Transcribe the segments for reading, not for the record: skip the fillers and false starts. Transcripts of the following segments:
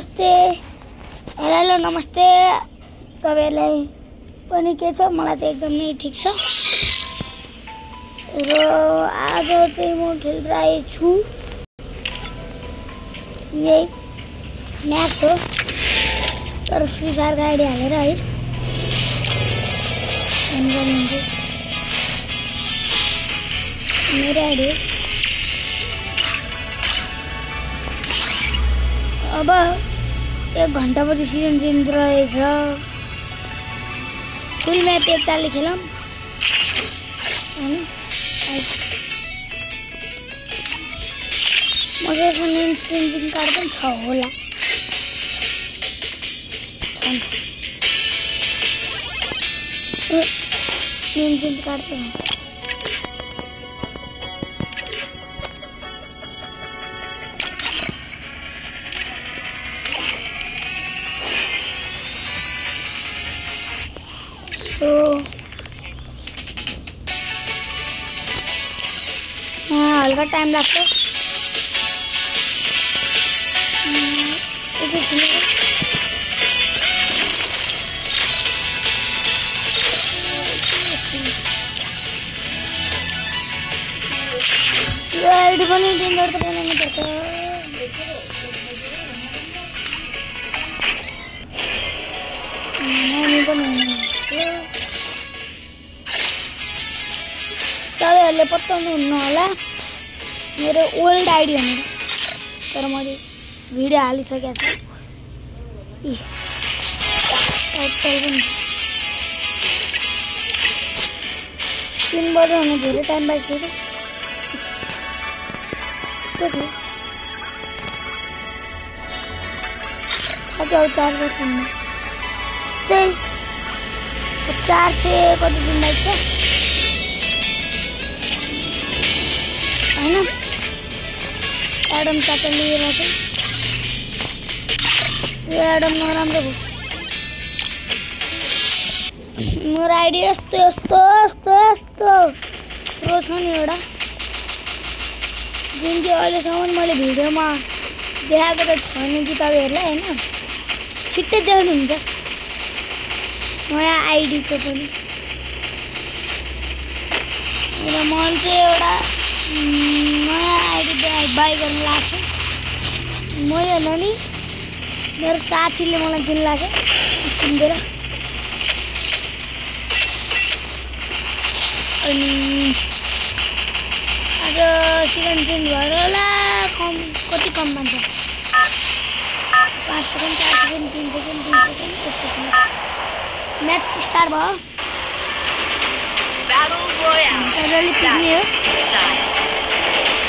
नमस्ते हेलो नमस्ते तपाईहरुलाई पनि के छ मलाई त एकदमै ठीक छ र आज चाहिँ म खेलिरहेको छु यही म्याच हो तर फ्री फायर गाडी हालेर है मेरो आइडी अब 1 घण्टापछि सिजन चेन्ज रहेछ फुल म्याप एकतालले खेलौँ हैन मसँग नेम चेन्जिङ कार्ड पनि छ होला नेम चेन्ज कार्ड छ हल्का टाइम लाग्छ यो आइडी पनि टेन्डर त बनाउनु पर्छ तपाईहरुले पत्ताउनु हुन्न होला मेरो ओल्ड आइडी हो तर मैले भिडियो हालिसकेको छु तीन वर्ष हुन धेरै टाइम बाँकी छ कति अब 4 वर्ष हुन त्यही 400 कति दिन बाँकी छ हैन एडम चाचा लिएर छ यो एडम नराम्रो भयो मेरो आइडी यस्तो प्रो छ नि एउटा जुन चाहिँ अहिलेसम्म मैले भिडियोमा देखाएको त छैन कि तपाईहरुलाई हैन छिट्टै देख्नुहुन्छ नयाँ आइडीको पनि र म चाहिँ एउटा नयाँ आइडी बाई गर्न लाग्छु मैले होइन नि मेरो साथीले मलाई किन्ला छ किनेर अनि आज सिजन चेन्ज भएर होला कति कम मान्छ 5 second 4 second 3 second 2 second 1 second match start भयो अलरेडी पिक्ने हो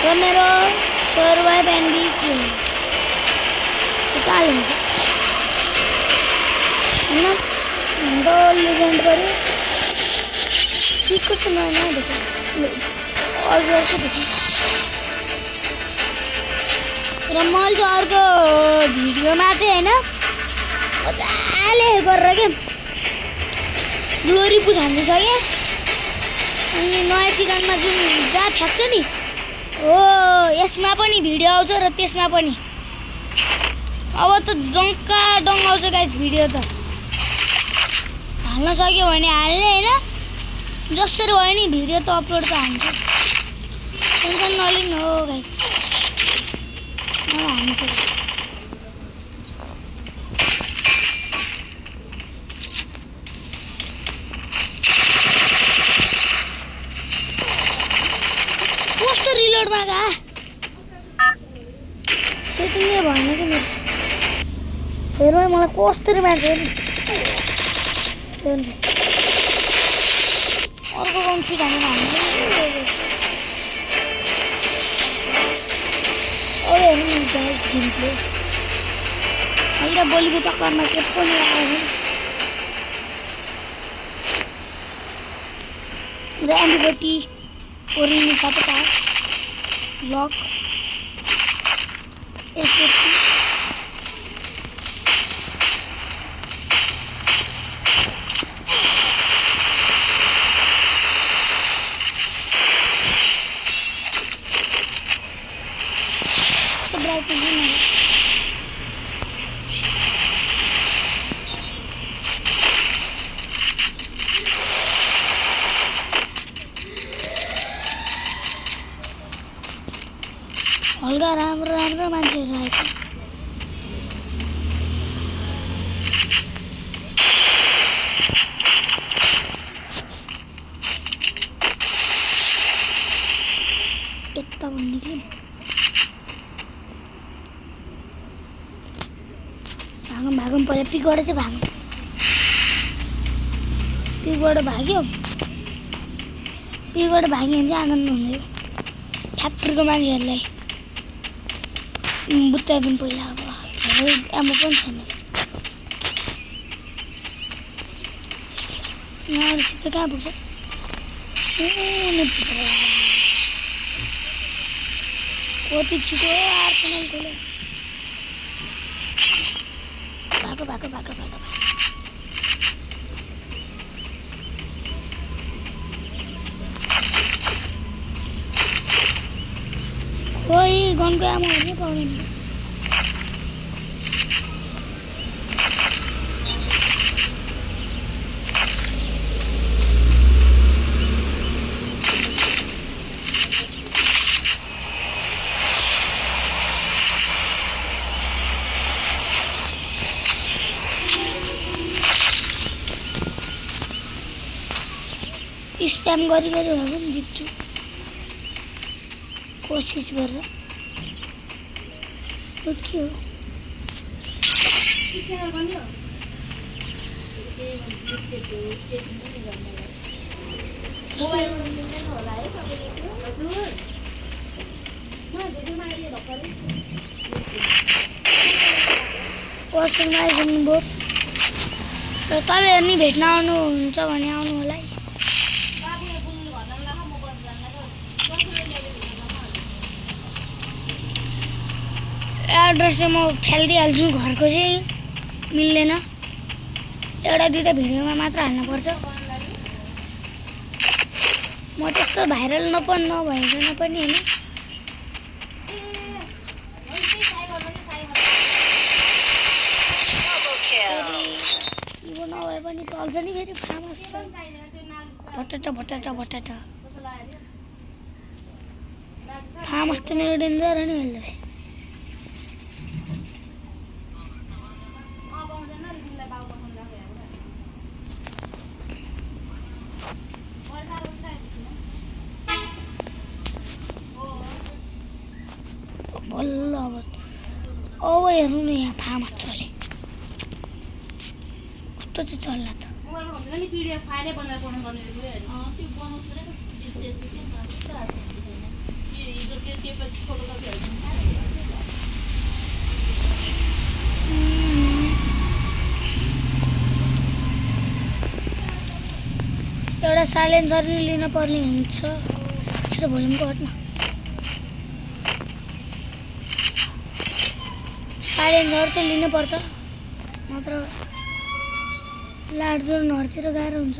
र मेरो सर्भाइभ एन्ड बी के कहाँ लेखेको होइन हाम्रो लेजेन्ड गऱ्यो के कस्तो नयाँ देखेँ अझै अर्को देखेँ र मैले चाहिँ अर्को भिडियोमा चाहिँ होइन मजाले गरेर के ग्लोरी पुस हान्दिसकेँ अनि नयाँ सिजनमा जुन जहाँ फ्याँक्छ नि हो यसमा पनि भिडियो आउँछ र त्यसमा पनि अब त डङ्का डङ्ग आउँछ गाइस भिडियो त हाल्न सक्यो भने हाल्ने हैन जसरी भयो नि भिडियो त अपलोड त हाल्छ टेन्सन नलिनु हो गाइस हाल्छ रिलोड मागा सेटिङै भएन कि मेरो फेरि मलाई कसरी मान्छ नि अर्को गाउँ छिट हाल्नु हेर्नु गेम प्ले अहिले बोलीको चक्करमा के पनि आयो र एन्टिबोडी ओरिजिन साथै पाए लक एसएससी हल्का राम्रो राम्रो मान्छेहरू आएछ। यता भन्ने कि भागौँ भागौँ पऱ्यो। पिकबाट चाहिँ भागौँ। पिकबाट भाग्यो। पिकबाट भाग्यो भने चाहिँ आनन्द हुन्छ। यो ठ्याक्करको मान्छेहरूलाई बुत्ताइदिउँ पहिला। अब आमा पनि छैन। यहाँबाट कहाँ पुग्छ? कति छिटो आर्सेनलकोले भागो भागो भागो भागो। खोइ गनको आमाहरू पाउँदैन। स्प्याम गरी गरी भए पनि जित्छु कोसिस गरेर। यो के हो? पर्सनमा आइदिनु भयो। तपाईँहरू नि भेट्न आउनुहुन्छ भने आउनु होला है। एड्रेस चाहिँ म फालिदिइहाल्छु। घरको चाहिँ मिल्दैन। एउटा दुईवटा भिडियोमा मात्र हाल्नुपर्छ। म त्यस्तो भाइरल नभइकन पनि होइन। यो नभए पनि चल्छ नि फेरि। फार्मस भटाटा भटाटा भटाटा फार्मस त मेरो डेन्जर हो नि अहिले। बल्ल अब हेर्नु न यहाँ फार्मस चले। कस्तो चाहिँ चल्ला त। एउटा साइलेन्सर नि लिन पर्ने हुन्छ। छिटो भोल्युमको हट्न। साइलेन्सर चाहिँ लिनुपर्छ नत्र लाट जोड्नुहरूतिर गाह्रो हुन्छ।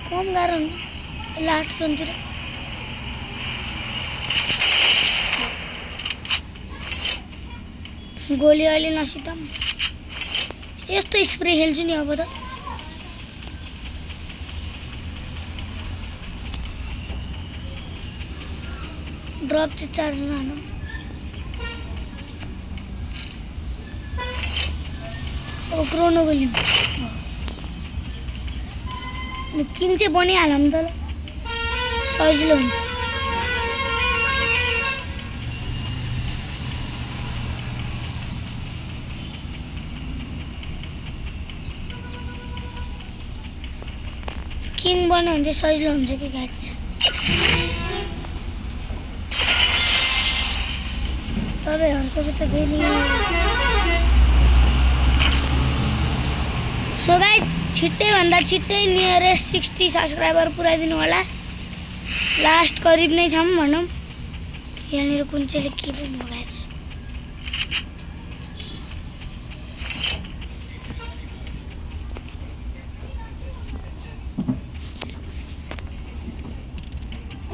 कम गाह्रो हुन्छ लाट जोनतिर। गोली अहिले नसितम। यस्तो स्प्रे खेल्छु नि अब त। ड्रप चाहिँ चार्जमा हालौँ। अब क्रोनो गोली किन चाहिँ बनिहालौँ त ल। सजिलो हुन्छ। किङ बन्यो भने चाहिँ सजिलो हुन्छ कि गाछ। तपाईँहरूको त फेरि सो गाइस छिट्टैभन्दा छिट्टै नियरेस्ट 60 सब्सक्राइबर पुऱ्याइदिनु होला। लास्ट करिब नै छौँ भनौँ। यहाँनिर कुन चाहिँले के पनि मगाएको छ।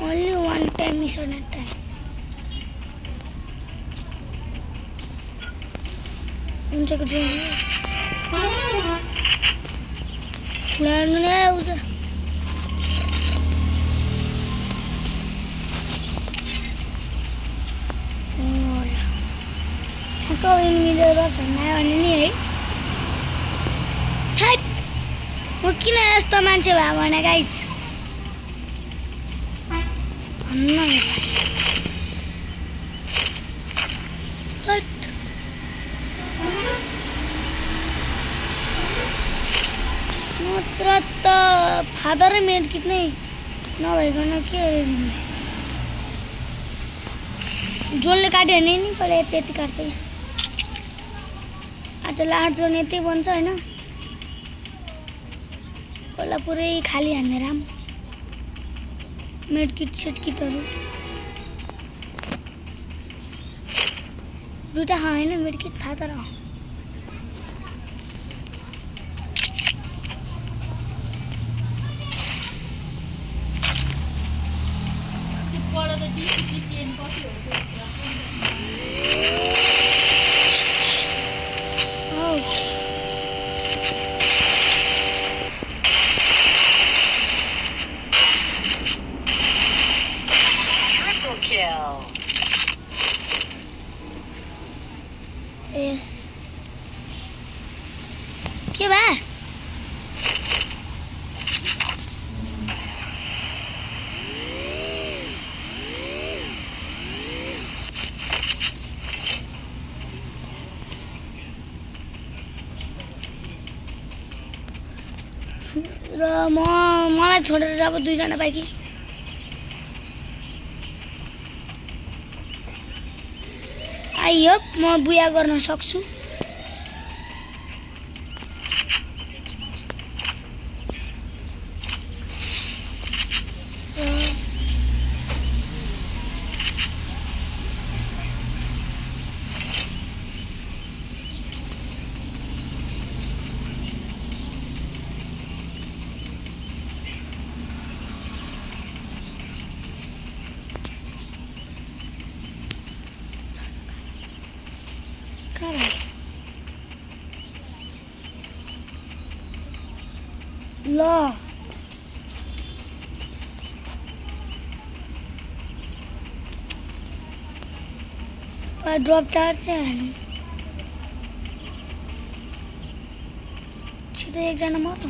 Only one time mission at time. उनसे कुछ नहीं उड़ाने नहीं आया उसे अर्को एनिमीले रस हान्यो भने नि है छैट म किन यस्तो मान्छे भए भने गाइज भन्न छैट नत्र त फादर र मेड किट नै नभइकन के अरे जोडले काट्यो भने नि पहिला त्यति काट्छ आज लाट जोड यति बन्छ होइन पहिला पुरै खाली हान्ने राम मेडकिट सेटकिटहरू दुईटा होइन मेडकिट थाहा तर Yes. के भा र मलाई छोडेर अब दुईजना बाँकी आई होप म बुया गर्न सक्छु ल ड्रप चार्ज चाहिँ हाल्नु छिटो एकजना मर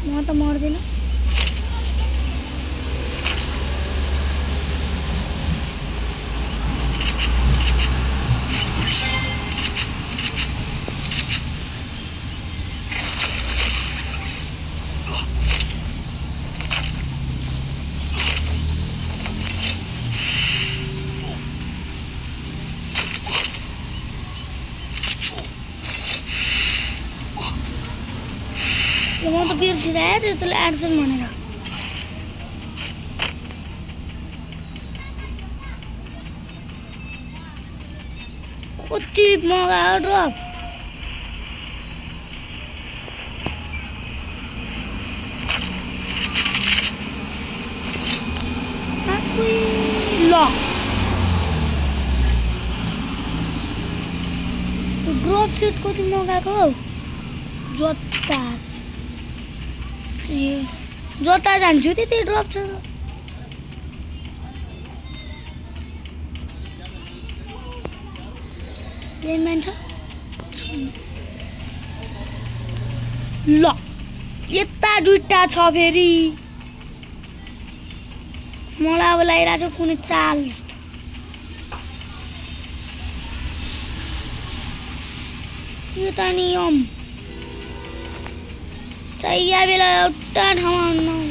म त मर्दिन म त बिर्सिरहेँ त्यसले आर्छन् भनेर कति मगायो ड्रप ल ड्रप सेट कति मगाएको हौ जोत्ता जोता जान्छु त्यति ड्रप छ लेनम्यान छ ल यता दुईटा छ फेरि मलाई अब लागिरहेको छ कुनै चाल जस्तो यो त नियम चाहिए बेला एउटा ठाउँमा हुन्न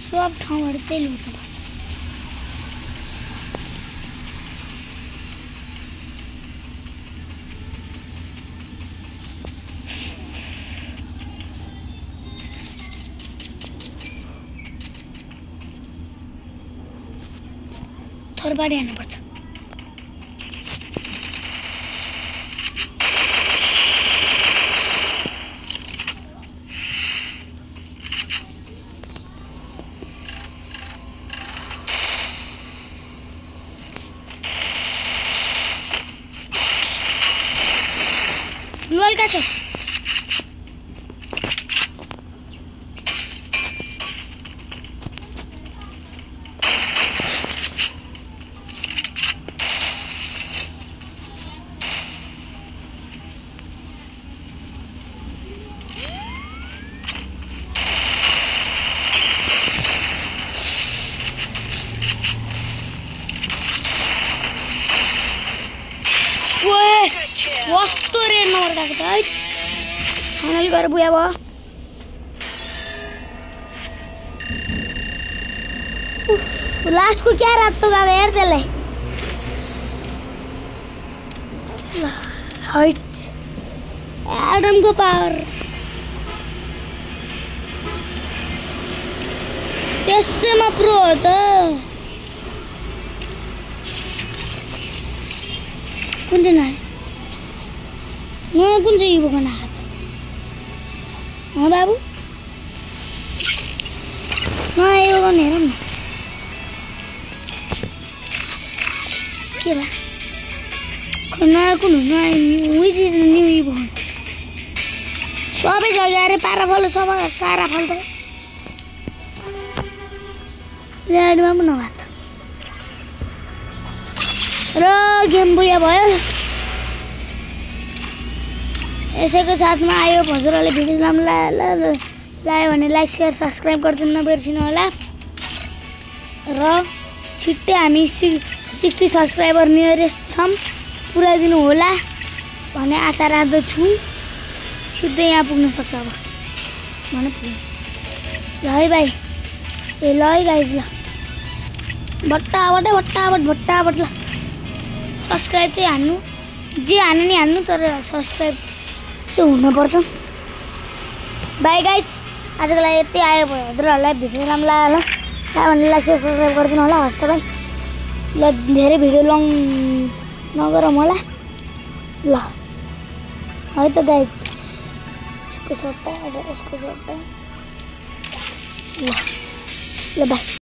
सब ठाउँहरू त्यही लुट्नुपर्छ थरबारी हान्नुपर्छ आइरहेछ कस्तो रेड नमर्काको त है फाइनली गएर बुया भयो लास्टको क्या रातो गएको हेर त्यसलाई हाइट एडमको पावर त्यसैमा प्रो हो त कुन चाहिँ नयाँ कुन चाहिँ युवा गर्न आएको त बाबु नयाँ युवा गर्ने हेर न के भयो खै नयाँ कुन हो नयाँ विच इज न्यू युवा सबै जग्गा अरे पारा फल सबै सारा फल त ल्याडमा पनि नभएको त र गेम बुया भयो यसैको साथमा आयो हजुरहरूले भिडियो लायो भने लाइक शेयर सब्सक्राइब गरिदिनु नबिर्सिनु होला र छिट्टै हामी 60 सब्सक्राइबर नियरेस्ट छौँ पुऱ्याइदिनु होला भन्ने आशा राख्दछु सिधै यहाँ पुग्न सक्छ अब भने पुग्यो ल है भाइ ए ल है गाइज ल भट्टाभट ल सब्सक्राइब चाहिँ हान्नु जे हान्नु नि हान्नु तर सब्सक्राइब चाहिँ हुनुपर्छ बाई गाइज आजको लागि यति आयो भयो हजुरहरूलाई भिडियो राम्रो लाग्यो होला भने लाइक शेयर सब्सक्राइब गरिदिनु होला हस् त भाइ ल धेरै भिडियो लङ नगरौँ होला ल है त गाइज यसको सट्टा ल बाई